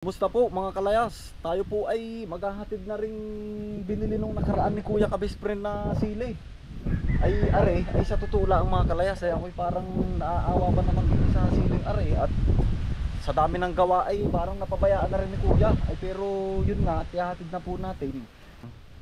Kumusta po mga kalayas? Tayo po ay maghahatid na ring binili nung nakaraan ni Kuya Kabespren na sili. Ay sa totoo lang mga kalayas ay ako'y parang naaawa pa naman din sa siling at sa dami ng gawa ay parang napabayaan na rin ni Kuya. Pero yun nga, ihahatid na po natin.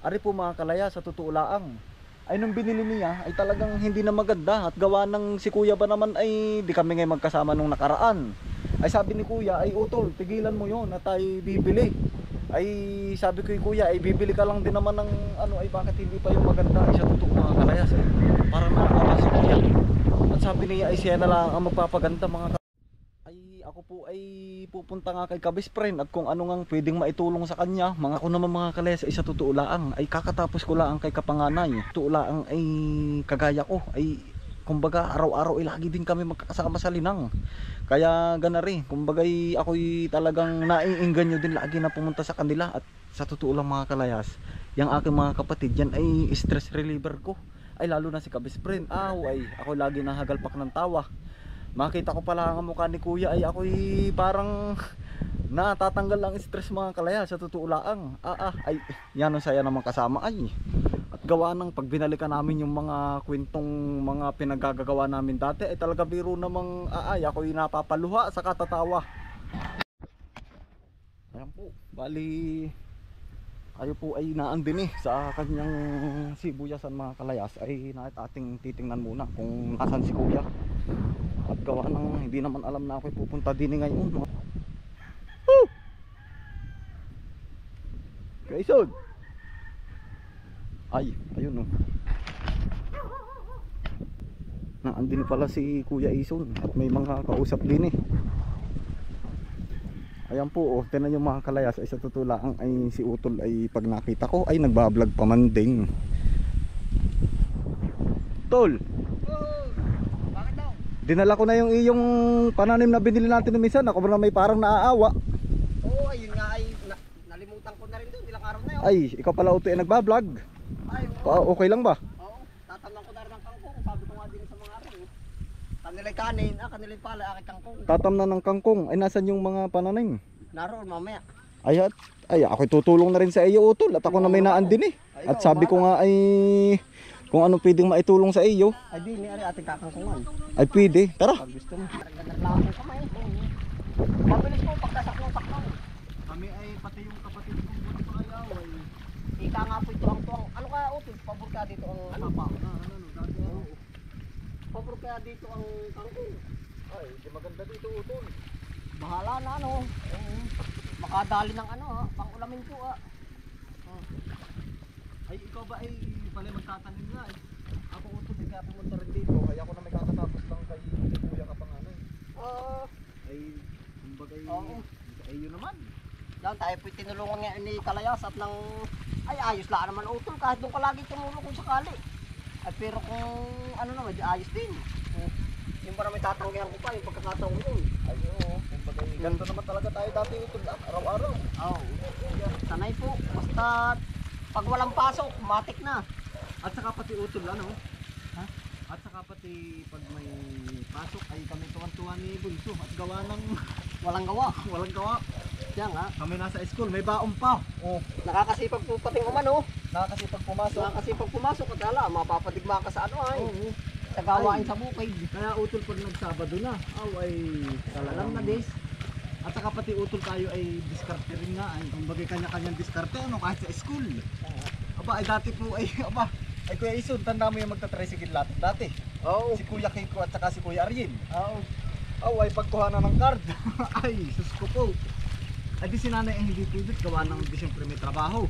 Po mga kalayas, sa totoo lang ay nung binili niya ay talagang hindi na maganda at gawa ng si Kuya ba naman ay di kami ngayon magkasama nung nakaraan. Ay sabi ni Kuya ay utol, tigilan mo yon at ay bibili. Ay sabi ko Kuya ay bibili ka lang din naman ng ay bakit hindi pa yung maganda. Ay sa totoo mga kalayas parang nakakawa si Kuya. At sabi niya ay siya na lang ang magpapaganda mga ay ako po ay pupunta nga kay Kabespren at kung ano ngang pwedeng maitulong sa kanya. Mga ko naman mga kalayas ay sa totoo lang ay kakatapos ko lang kay kapanganay. Totoo lang ay kagaya ko ay kumbaga araw-araw ay lagi din kami magkakasama sa linang. Kaya ganari, kumbaga ako'y talagang naiingganyo din lagi na pumunta sa kanila. At sa totoo lang mga kalayas, yung aking mga kapatid yan ay stress reliever ko. Ay lalo na si Kabespren, ay ako lagi nahagalpak ng tawa. Makita ko pala ang mukha ni Kuya ay ako'y parang natatanggal ang stress mga kalayas. Sa totoo lang, ay yan ang saya naman kasama ay. At gawa ng pag binalikan namin yung mga kwentong mga pinagagagawa namin dati ay talaga biro namang ako'y napapaluha sa katatawa. Ayan po, bali ayo po ay naandin sa kanyang sibuyasan mga kalayas. Ay ating titingnan muna kung nasan si Kuya. At gawa ng hindi naman alam na ako'y pupunta din ngayon. Grayson! Ay, ayun naandin pala si Kuya Ison at may mga kausap din Ayan po tinan yung mga kalayas ay sa totoo lang ay si Utol ay pag nakita ko ay nagbablog pa man din. Tol! Bakit daw? Dinala ko na yung iyong pananim na binili natin ng minsan. Ako na may parang naaawa. Oo, ayun nga ay nalimutan ko na rin doon ilang araw na yun. Ay, ikaw pala Utol ay nagbablog. Ay, oo. Okay lang ba? Oo, tatamnan ko na rin ang kangkong. Sabi ko nga din sa mga araw. Kanila'y kanin, kanila'y pala, aking kangkong. Tatamnan ng kangkong. Ay nasan yung mga pananim? Naroon mamaya. Ay ako'y tutulong na rin sa iyo Utol. At ako na may naandin At sabi ko nga ay kung ano pwedeng maitulong sa iyo. Ay di, ni ating kakangkungan. Ay pwede, tara. Pag gusto mo. Naglalang ko kamay. Mabilis mo pagkasaklang-saklang. Kami ay pati yung kapatid ko buti pa ayaw ay. Ika nga po ito ang tuwang. Ano kaya Utol? Pabor kaya dito ang ano pa? Pabor kaya dito ang kangkong. Ay, di maganda dito Utol. Bahala na makadali ng pang-ulamin ko Ay ikaw ba ay pala magtatanim nga Ako Utol kaya pumunta rin dito. Kaya ako na may kakatapos lang kay Kuya Kapanganay. Ay kumbaga ay yun naman. Yan tayo po tinulungan nga ni Kalayas at nang ayos lang naman Utol kahit doon ka lagi tumulong kung sakali. Ay pero kung naman di ayos din. Yung para may tatanggihan ko pa yung pagkakataon ko yun. Ay oo, kumbaga ganito naman talaga tayo dati Utol araw-araw. Oo. Sanay po basta pag walang pasok matik na. At saka pati Utol At saka pati pag may pasok ay kami tuwan-tuwa ni Bunso at gawa ng Walang gawa. walang gawa. Yan nga. Kami nasa school, may baon pa. Nakakasipag po pating umano. Nakakasipag pumasok. Nakakasipag pumasok at mapapadigma ka sa Oo. sa gawain sa bukid. Kaya Utol pag nagsabado na, ay talagang na dis. At saka pati Utol tayo ay diskarte rin nga. Kumbaga kanya-kanyang diskarte kahit sa school. Ay dati po ay ay Kuya Ison, tanda mo yung magta-tricycle lahat dati. Oo. Si Kuya Kiko at saka si Kuya Ariel. Oo. Ay pagkuha na ng card. Ay sus ko po. Ay di si nanay ay hindi pwede gawa ng di siyempre may trabaho.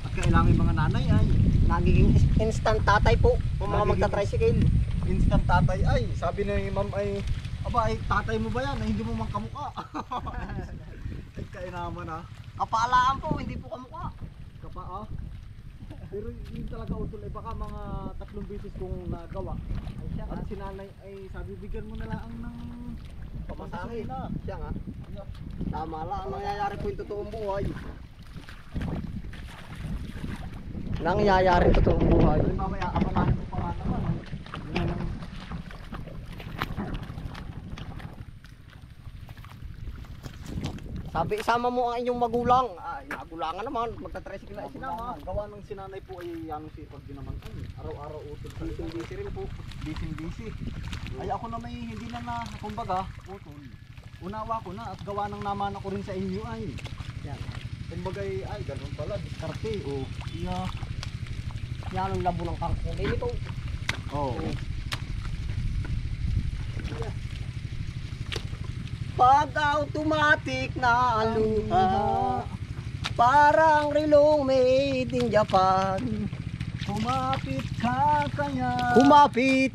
At kailangan yung mga nanay ay Nagiging instant tatay po kung mga Nagiging magta-tricycle. instant tatay ay sabi ni ma'am ay ay tatay mo ba yan ay hindi mo man kamukha. Ay kainaman Kapalaan po, hindi po kamukha. kapa pero yun talaga Utol ay baka mga 3 beses kong nagawa. Ay siya At si nanay ay sabi bigyan mo na lang ng pamasahe na. siya nga. Tama lang, ang nangyayari po yung totoong buhay. Nangyayari yung totoong buhay. Ay mamaya abalahin mo pa nga naman. Sabi, isama mo ang inyong magulang. Ay, magulangan naman. Magta-tricycle na sinama. Gawa ng sinanay po ay anong sipag din naman. Araw-araw utol sa Busy rin po. busy. Ay ako na may hindi na kumbaga, utol. Unawa ko na at gawa ng naman ako rin sa inyo ay. Yan. Kumbaga ay ganun pala, diskarte. Yeah. Yan ang labo ng kangkong. Dili po. Oh. Pag automatic na luha, parang rilong made in Japan. Kumapit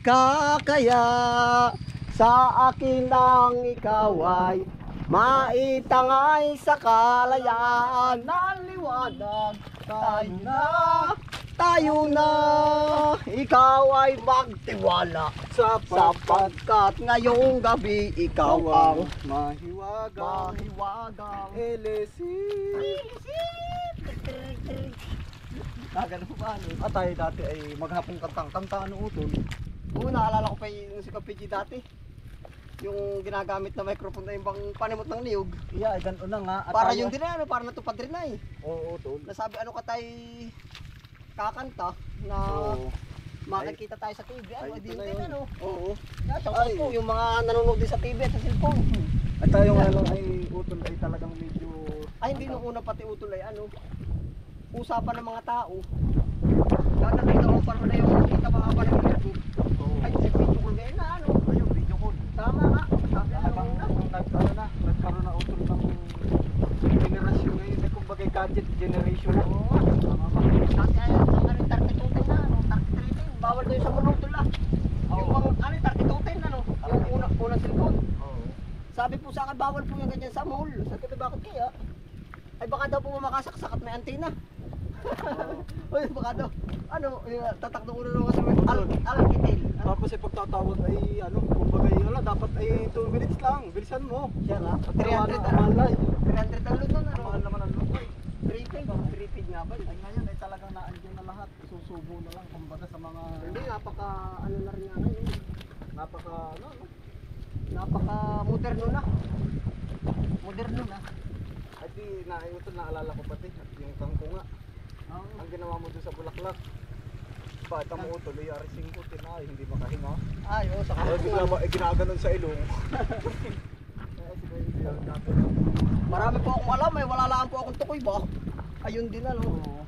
ka kaya Sa akin lang ikaw ay maitangay sa kalayaan ng liwanag. Tayo na, ikaw ay magtiwala sapagkat ngayong gabi ikaw ang mahiwagang Gagano ba ano? At tayo dati ay maghapong kanta ano utol. Oo, naalala ko pa yung si Kapiji dati. Yung ginagamit na microphone na yung bang panimot ng niyog. Iya, ay ganun na nga. At Para tayo- yun din ano, para natupad rin na eh. Oo, utol. Nasabi ano ka tayo kakanta na makikita tayo sa TV. Ano, Ay, edi ito na din yun. ano. Oo. Shout Ay. out po yung mga nanonood din sa TV at sa cellphone. At tayo nga lang ay utol ay talagang medyo Ay hindi nung una pati utol ay ano. Usapan ng mga tao. Kakakita ko pa na yung kita mga panahon. Ay, sa video ko ngayon na ano. ayun, video call. Tama nga. Sabi ano Talagang una. nagkaroon na utol ng generasyon ngayon. Ay kumbaga gadget generation. Oo. Kasi ay ang ano yung 32 na ano, 33. Bawal doon sa mulutol ah. Yung mga ano yung 32 ano. Yung unang cellphone. Oo. Sabi po sa akin, bawal po yung ganyan sa mall. Sabi ko, bakit kaya? Ay baka daw po makasaksak at may antena. Uy, baka daw. Ano, tatakdo ulo naman sa may Alcatel. Tapos ay pagtatawag ay ano, kumbaga ay wala, dapat ay 2 minutes lang. Bilisan mo. Siya nga. At 300 mahal na. 300 ang load nun, ano? Mahal naman ang lupay. Prepaid nga ba? Ay ngayon ay talagang naandyan na lahat. Susubo na lang kumbaga sa mga Hindi, ano na rin nga ngayon. napaka ano. Napaka moderno na. Moderno na. Ay di ito naalala ko pati yung kangkong nga. Ang ginawa mo doon sa Bulaklak. Bata mo utol, ay arising ko tinay, hindi makahinga. Ay, oo, sa Ay bigla ba ginaganon sa ilong. Marami po akong alam eh, wala lang po akong tukoy ba? Ayun din ano. Oo.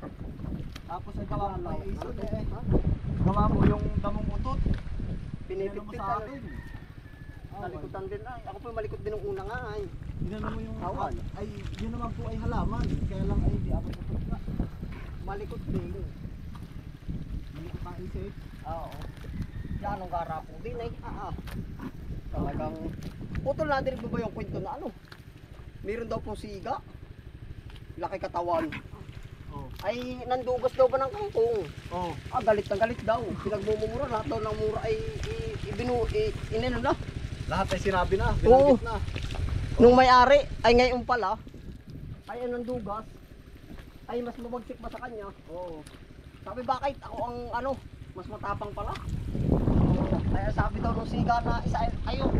Tapos ay gawa mo ay isa eh. Gawa mo yung damong utot. Pinipit Pinipit sa sa akin. akin. Malikutan din ay. Ako po yung malikot din ng una nga ay. Ginano mo yung Awan. ay yun naman po ay halaman. Kaya lang ay hindi ako utot na. Malikot din. Hindi ko paisip. Oo. Yan ang garapo din ay. Talagang putol na din ba yung kwento na ano? Meron daw pong siga. Laki katawan. Oh. Ay nandugas daw ba ng kangkong? Oh. Galit na galit daw. Pinagmumura lahat daw ng mura ay ineno na. Lahat ay sinabi na, Oo. binanggit na. Nung may-ari ay ngayon pala ay nandugas ay mas mabagsik pa sa kanya. Oo. Sabi bakit ako ang ano, mas matapang pala. Kaya sabi daw nung siga na isa ayun.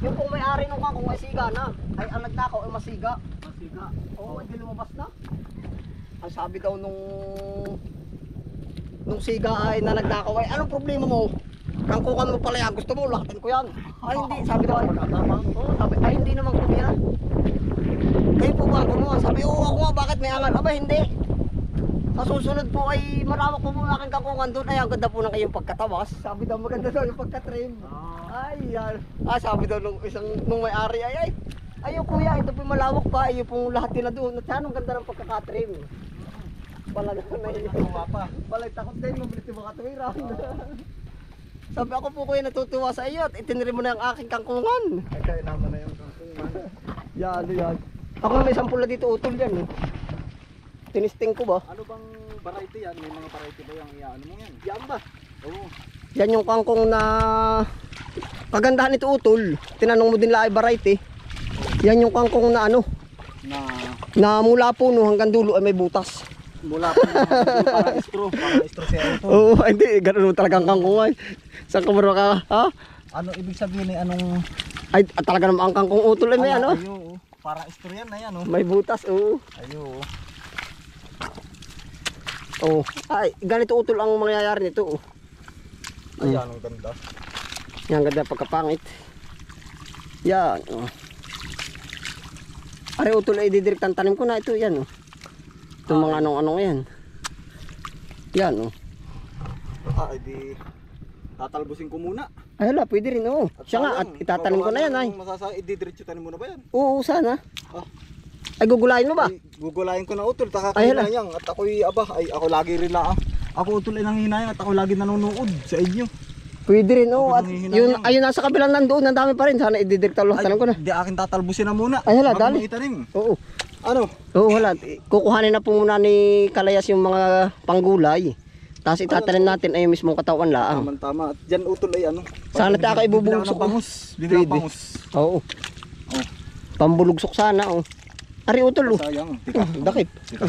Yung kung may-ari nung kangkong ay siga na, ay ang nagnakaw ay masiga. Masiga. Oo, hindi lumabas na. Ang sabi daw nung siga ay na nagnakaw ay anong problema mo? Kangkungan mo pala yan, gusto mo lahatin ko yan. Ay hindi, sabi daw ay oo, sabi ay hindi naman kumira. Kayo po ba ang kumuha? Sabi oo ako nga, bakit may angal? Aba hindi. Sa susunod po ay marawak po ang aking kangkungan doon. Ay ang ganda po ng iyong pagkatawas. Sabi daw maganda daw yung pagkatrim. Ay yan. Sabi daw nung may-ari ay ayo kuya, ito po malawak pa. Ayo pong lahat nila doon. At anong ganda ng pagkakatrim. Pala na Nakuha pa. Balay takot din, mabilis yung mga tuwiran. Sabi ako po kuya natutuwa sa iyo at itiniri mo na yung aking kangkungan. Ay kaya naman na yung kangkungan. Yan. Ako na may sampula dito utol yan. Tinisting ko ba? Ano bang variety yan? May mga variety ba yung ano mo yan? Yan ba? Oo. Yan yung kangkong na kagandahan nito utol. Tinanong mo din la ay variety. Yan yung kangkong na ano, na mula puno hanggang dulo ay may butas. Mula pa parang straw siya ito. Oo, hindi ganoon talagang kangkong ay. Saan ka maro ka? Ha? Ano ibig sabihin ay anong Ay talaga naman ang kangkong utol ay may ano. Ayo. parang istoryan na yan, oh. May butas, oo. Ayo. Oh. Ay, ganito utol ang mangyayari nito, oh. Ayan, ang ganda. Yan, ganda pagkapangit. Yan, oh. Ari utol ay didirect ang tanim ko na ito, yan, oh. Itong mga anong-anong yan. Yan, oh. Ay, di tatalbusin ko muna. Ay, hala, pwede rin, oh. Siya nga, at itatanim ko na yan, ay. Ididiretso tanim mo na ba yan? Oo, sana. Ah. Ay, gugulayin mo ba? Ay, gugulayin ko na utol, Ay, hala. takakahinayang. At ako'y aba, ay ako lagi rin lang. Ako utol ay nanghinayang at ako lagi nanonood sa inyo. Pwede rin, oh. Ako At nanghihinayang. yun, ayun, nasa kabilang nandoon, ang dami pa rin. Sana ididirect ang tanim ko na. Di akin tatalbusin na muna. Ay, hala, bago dali. mo itanim. Oo. Ano? Oo, wala. Kukuhanin na po muna ni Kalayas yung mga panggulay. Tapos itatanim natin ay mismong katawan laang. Tama. At dyan utol ay ano. Sana tayo kayo ibubungsok. Bibili Pwede. ng bangus. Oo. Oh. Pambulugsok sana, oh. Ari utol, oh. Sayang. Tika. Dakip. Tika.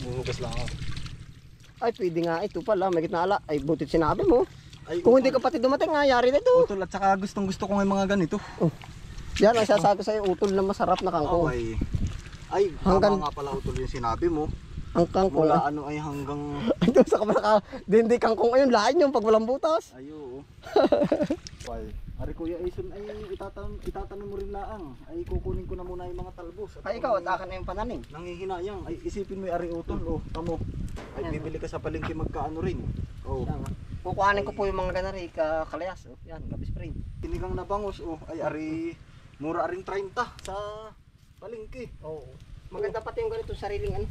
Buhugas lang ako. Ay, pwede nga ito pala. May gitna ay butit sinabi mo. Ay, Kung hindi ka pati dumating, yari na ito. utol at saka gustong gusto ko ng mga ganito. Yan ang sasabi sa'yo, utol na masarap na kangkong. Okay. Ay, Hanggang- tama nga pala utol yung sinabi mo. Ang kangkong. Mula ano ay hanggang... Ito sa kabala hindi kangkong ayun. Lain yung pag walang butas. Ayo. Ay, ari Kuya Aison ay itatanim mo rin laang. Ay kukunin ko na muna yung mga talbos. Ay, ikaw, at akin na yung pananim. Nanghihinayang. Ay isipin mo yung ari utol. Oh, tamo. Ay bibili ka sa palengke magkaano rin. Oh. Yan, ah. Kukuhanin ko po yung mga ganari, Kalayas. Oh. Yan, gabi-spring. Sinigang na bangus. Oh, ay ari mura ring 30 sa palengke. Oo. Maganda pati yung ganito, sariling ano.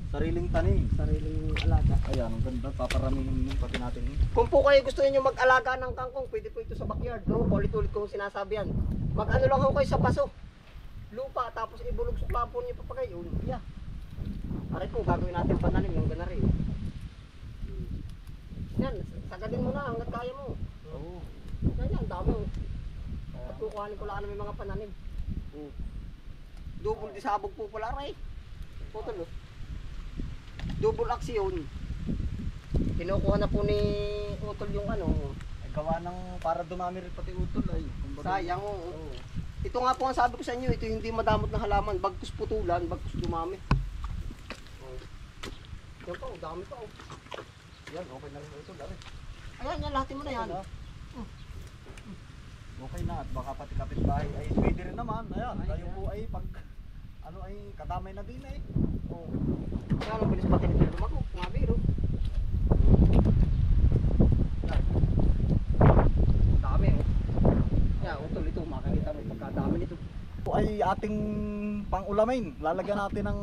Sariling tanim. Sariling alaga. Ayan, ang ganda. Paparamihin yung pati natin. Kung po kayo gusto niyo mag-alaga ng kangkong, pwede po ito sa backyard. No? Ulit-ulit kong sinasabi yan. Mag-ano lang ho kayo sa paso. Lupa, tapos ibulugsok lang po niyo papagay. Yun, yeah. Pare po, gagawin natin pananim yung ganari. Yan, sagadin mo na hanggat kaya mo. Oo. Yan, dami mo. At kukuhanin ko lang may mga pananim. Double disabog po pala, Ray. Putol, oh. Double aksyon. Kinukuha na po ni Utol yung ano. Ay gawa ng para dumami rin pati utol ay. Kumbaga, Sayang, oh. Ito nga po ang sabi ko sa inyo, ito yung hindi madamot ng halaman, bagkus putulan, bagkus dumami. Oh. Yan pa, dami pa, oh. yan, okay na rin utol. Ari. Ayan, yan, lahatin mo na yan. Okay na at baka pati kapitbahay ay pwede rin naman. Ayan, kayo po ay pag ano ay kadamay na din eh. Oh. Kaya ang bilis pati nito lumago, nga biro. Dami, oh. Yan, Utol, ito, makakita mo pagkadami nito. Ito ay ating pang-ulamin. Lalagyan natin ng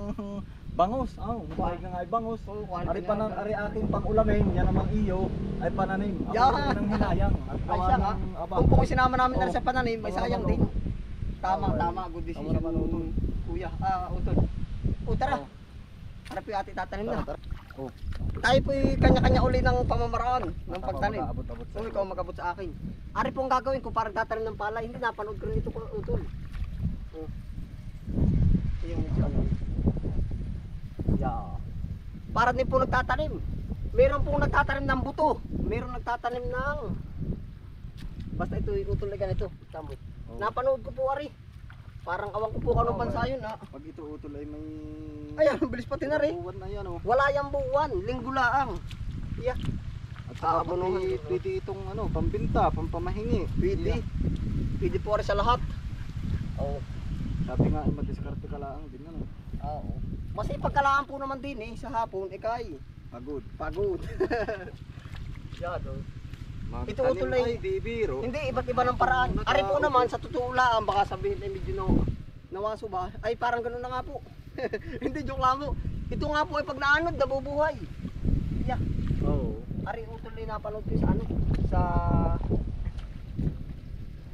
bangus. Mukha nga ay bangus. Ari ating pang-ulamin, yan namang iyo ay pananim. Ako Yan. rin ang hinayang. At Ay, gawa siya ng nga. aba. Kung sinama namin na rin Oh. sa pananim, may sayang din. Tama, Okay. tama, good decision. Tama naman, Utol. Kuya, Utol. O, tara. Oh. Harap yung ating tatanim na. Tara. Oh. Tayo po'y kanya-kanya uli ng pamamaraan ng pagtanim. Abot-abot So, ikaw magabot sa akin. Ari po ang gagawin ko, parang tatanim ng palay. Hindi, napanood ko rin ito, Utol. Oh. Yung ano. Yeah. Para din po nagtatanim. Meron pong nagtatanim ng buto. Meron nagtatanim ng... Basta ito, Utol na ganito. Tamo. Oh. Napanood ko po, Ari. Parang awang ko po kanong bansa yun, ha. Pag ito utol ay may... Ayan, bilis pati na rin. Buwan na yan oh. Wala yung buwan, linggo laang. Yeah. At saka Aabonuhan pati, din, no? pwede itong ano, pambinta, pampamahingi. Pwede. Pwede po rin sa lahat. Oo. Sabi nga, madiskarte ka lang din ano. Oo. Masipag kalaan po naman din eh, sa hapon, ikay. Pagod. Pagod. Yan, oh. Ito, Tanim utol ay- ay di biro. Hindi, iba't iba ng paraan. Ari po naman, sa totoo lang, baka sabihin ay medyo nawaso ba? Ay, parang ganun na nga po. Hindi, joke lang po. Ito nga po ay pag naanod, nabubuhay. Yeah. Oo. Ari utol ay napanood ko sa ano,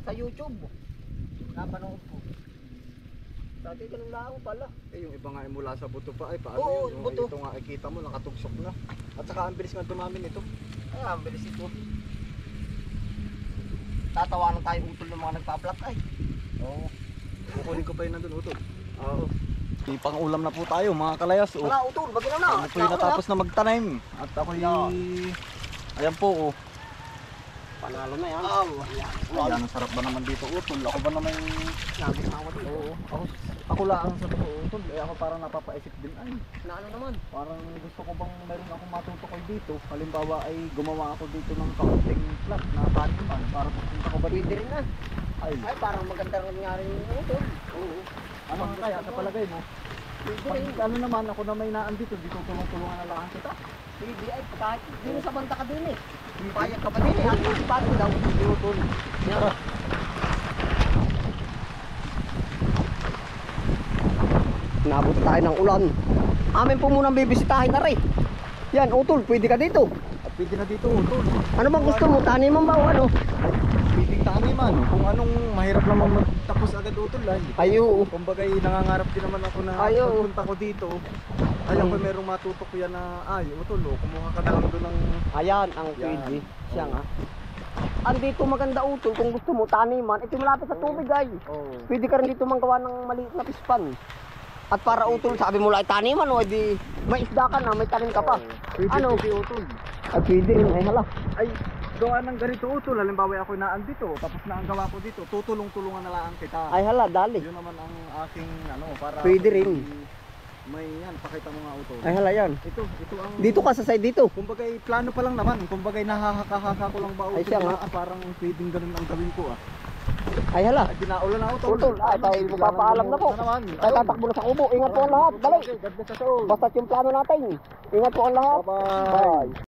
sa YouTube. Napanood ko. Dati ganun lang ako pala. Eh yung iba nga ay mula sa buto pa ay paano Oo, yun? buto. Ito nga ay kita mo nakatugsok na. At saka ang bilis nga dumami nito. Ay, ang bilis ito. Tatawanan tayo utol ng mga nagpa-vlog ay. Oo. Kukunin ko pa yun nandun utol. Oo. Pang-ulam na po tayo mga kalayas. Oh. Wala utol, bagay na na. Ako yung natapos na magtanim. At ako Yeah. Ayan po oh. Panalo na yan. Ayan, ang sarap ba naman dito utol? Ako ba naman Nagusawa dito. Oo, ako lang sa totoo utol. Eh ako parang napapaisip din ay. Na ano naman? Parang gusto ko bang meron akong matutukoy dito. Halimbawa ay gumawa ako dito ng kaunting flat na taniman para pupunta ko ba Pwede dito? rin na. Ay, Ay, parang maganda rin nga rin yung utol. Oo. ano nga kaya sa palagay mo? Pwede Pag rin. ano naman ako na may naan dito, dito tulong-tulungan na lang kita. Pwede ay, kahit din sa banda ka din eh. Payag ka pa din eh. Ano, bago daw. Utol. Yan. Nabot tayo ng ulan. Amin po munang bibisitahin na rin. Yan, utol, pwede ka dito. At pwede na dito utol. Ano bang gusto mo? Taniman ba o ano? Pwedeng taniman. Kung anong mahirap naman magtapos agad utol ay. Ayo. Kumbaga nangangarap din naman ako na Ayaw. pagpunta ko dito. Alam ko merong matutok yan na ay utol kumuha ka na lang doon ng Ayan, ang Yan. pwede. Siya Oo. nga. Andito maganda utol kung gusto mo taniman. Ito malapit sa tubig ay. oh. Pwede ka rin dito manggawa ng maliit na pispan. At para utol, sabi mo lang ay taniman o di may isda ka na, may tanim ka pa. Pwede, Ano? pwede utol. Ay pwede rin, ay hala. Ay, gawa ng ganito utol. Halimbawa ako naan dito, tapos na ang gawa ko dito, tutulong-tulungan na lang kita. Ay hala, dali. Yun naman ang aking ano, para Pwede rin. May yan, pakita mo nga utol. Ay hala yan. Ito ang Dito ka sa side dito. Kumbagay plano pa lang naman. Kumbagay nahahaka-haka ko lang ba Ay, utol. siya nga. Parang pwedeng ganun ang gawin ko ah. Ay hala. Ay, dinaulan na utol. Utol, ay tayo magpapaalam na po. naman. Tayo tatakbo na sa kubo. Ingat po ang lahat. Dali. Okay, God bless us all. Basta yung plano natin. Ingat po ang lahat. Bye-bye. Bye.